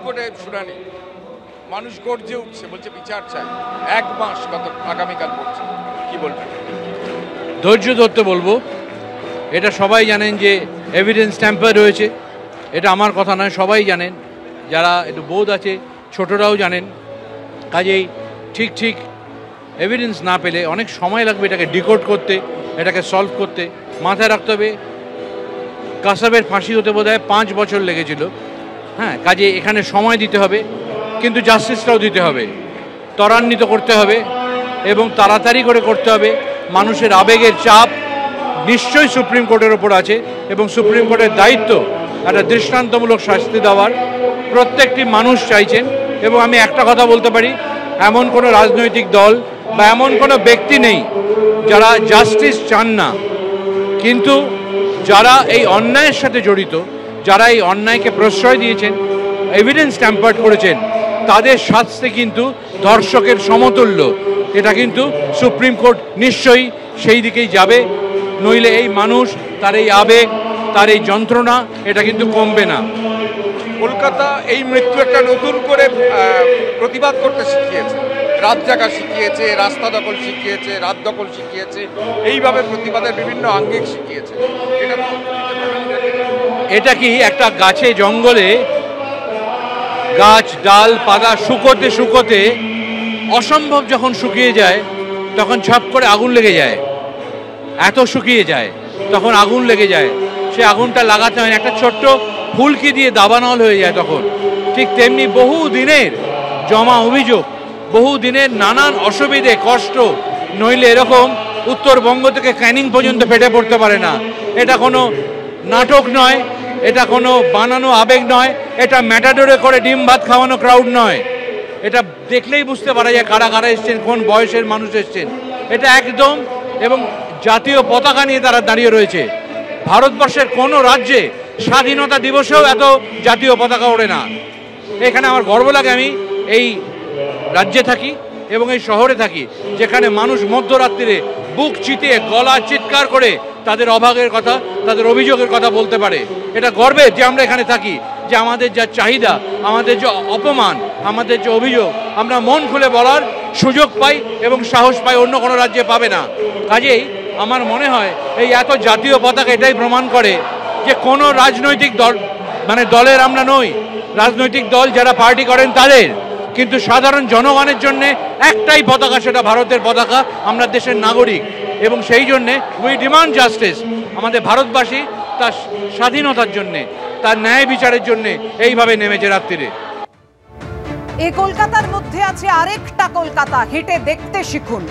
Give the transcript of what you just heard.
কোর্টে শুনানি, মানুষ গর্জে উঠছে, বলছে বিচার চাই। 1 মাস কত আগামীকাল পড়ছে, কি বলবেন? ধৈর্য ধরতে বলবো। এটা সবাই জানেন যে এভিডেন্স ট্যাম্পার রয়েছে, এটা আমার কথা নয়, সবাই জানেন, যারা একটু বোধ আছে ছোটরাও জানেন। কাজেই ঠিক এভিডেন্স না পেলে অনেক সময় লাগবে এটাকে ডিকোড করতে, এটাকে সলভ করতে। মাথায় রাখতে হবে কাসাবের ফাঁসি হতে বোধহয় 5 বছর লেগেছিল। হ্যাঁ, কাজে এখানে সময় দিতে হবে, কিন্তু জাস্টিসটাও দিতে হবে, ত্বরান্বিত করতে হবে এবং তাড়াতাড়ি করে করতে হবে। মানুষের আবেগের চাপ নিশ্চয়ই সুপ্রিম কোর্টের ওপর আছে এবং সুপ্রিম কোর্টের দায়িত্ব একটা দৃষ্টান্তমূলক শাস্তি দেওয়ার প্রত্যেকটি মানুষ চাইছেন। এবং আমি একটা কথা বলতে পারি, এমন কোনো রাজনৈতিক দল বা এমন কোনো ব্যক্তি নেই যারা জাস্টিস চান না, কিন্তু যারা এই অন্যায়ের সাথে জড়িত, যারা এই অন্যায়কে প্রশ্রয় দিয়েছেন, এভিডেন্স ট্যাম্পার্ড করেছেন, তাদের শাস্তি কিন্তু ধর্ষকের সমতুল্য। এটা কিন্তু সুপ্রিম কোর্ট নিশ্চয়ই সেই দিকেই যাবে, নইলে এই মানুষ, তার এই আবেগ, তার এই যন্ত্রণা, এটা কিন্তু কমবে না। কলকাতা এই মৃত্যু একটা নতুন করে প্রতিবাদ করতে শিখিয়েছে, রাত জাগা শিখিয়েছে, রাস্তা দখল শিখিয়েছে, রাত দখল শিখিয়েছে, এইভাবে প্রতিবাদের বিভিন্ন আঙ্গিক শিখিয়েছে। এটা কি একটা গাছে জঙ্গলে গাছ ডাল পাতা শুকোতে শুকোতে অসম্ভব যখন শুকিয়ে যায়, তখন ছপ করে আগুন লেগে যায়। এত শুকিয়ে যায় তখন আগুন লেগে যায়, সে আগুনটা লাগাতে হয় না, একটা ছোট্ট ফুলকি দিয়ে দাবানল হয়ে যায় তখন। ঠিক তেমনি বহু দিনের জমা অভিযোগ, বহু দিনের নানান অসুবিধে কষ্ট, নইলে এরকম উত্তরবঙ্গ থেকে ক্যানিং পর্যন্ত ফেটে পড়তে পারে না। এটা কোনো নাটক নয়, এটা কোনো বানানো আবেগ নয়, এটা ম্যাটাডোরে করে ডিম ভাত খাওয়ানো ক্রাউড নয়। এটা দেখলেই বুঝতে পারা যায় কারা কারা এসছেন, কোন বয়সের মানুষ এসছেন। এটা একদম, এবং জাতীয় পতাকা নিয়ে তারা দাঁড়িয়ে রয়েছে। ভারতবর্ষের কোনো রাজ্যে স্বাধীনতা দিবসেও এত জাতীয় পতাকা ওড়ে না। এখানে আমার গর্ব লাগে, আমি এই রাজ্যে থাকি এবং এই শহরে থাকি, যেখানে মানুষ মধ্যরাত্রিরে বুক চিতিয়ে গলা চিৎকার করে তাদের অভাগের কথা, তাদের অভিযোগের কথা বলতে পারে। এটা গর্বের যে আমরা এখানে থাকি, যে আমাদের যা চাহিদা, আমাদের যে অপমান, আমাদের যে অভিযোগ, আমরা মন খুলে বলার সুযোগ পাই এবং সাহস পাই, অন্য কোনো রাজ্যে পাবে না। কাজেই আমার মনে হয় এই এত জাতীয় পতাকা এটাই প্রমাণ করে যে কোনো রাজনৈতিক দল, মানে দলের আমরা নই, রাজনৈতিক দল যারা পার্টি করেন তাদের, কিন্তু সাধারণ জনগণের জন্য একটাই পতাকা, সেটা ভারতের পতাকা। আমরা দেশের নাগরিক এবং সেই জন্যে উই ডিমান্ড জাস্টিস। আমাদের ভারতবাসী তার স্বাধীনতার জন্যে, তার ন্যায় বিচারের জন্যে এইভাবে নেমেছে রাত্রিরে। এই কলকাতার মধ্যে আছে আরেকটা কলকাতা, হেঁটে দেখতে শিখুন।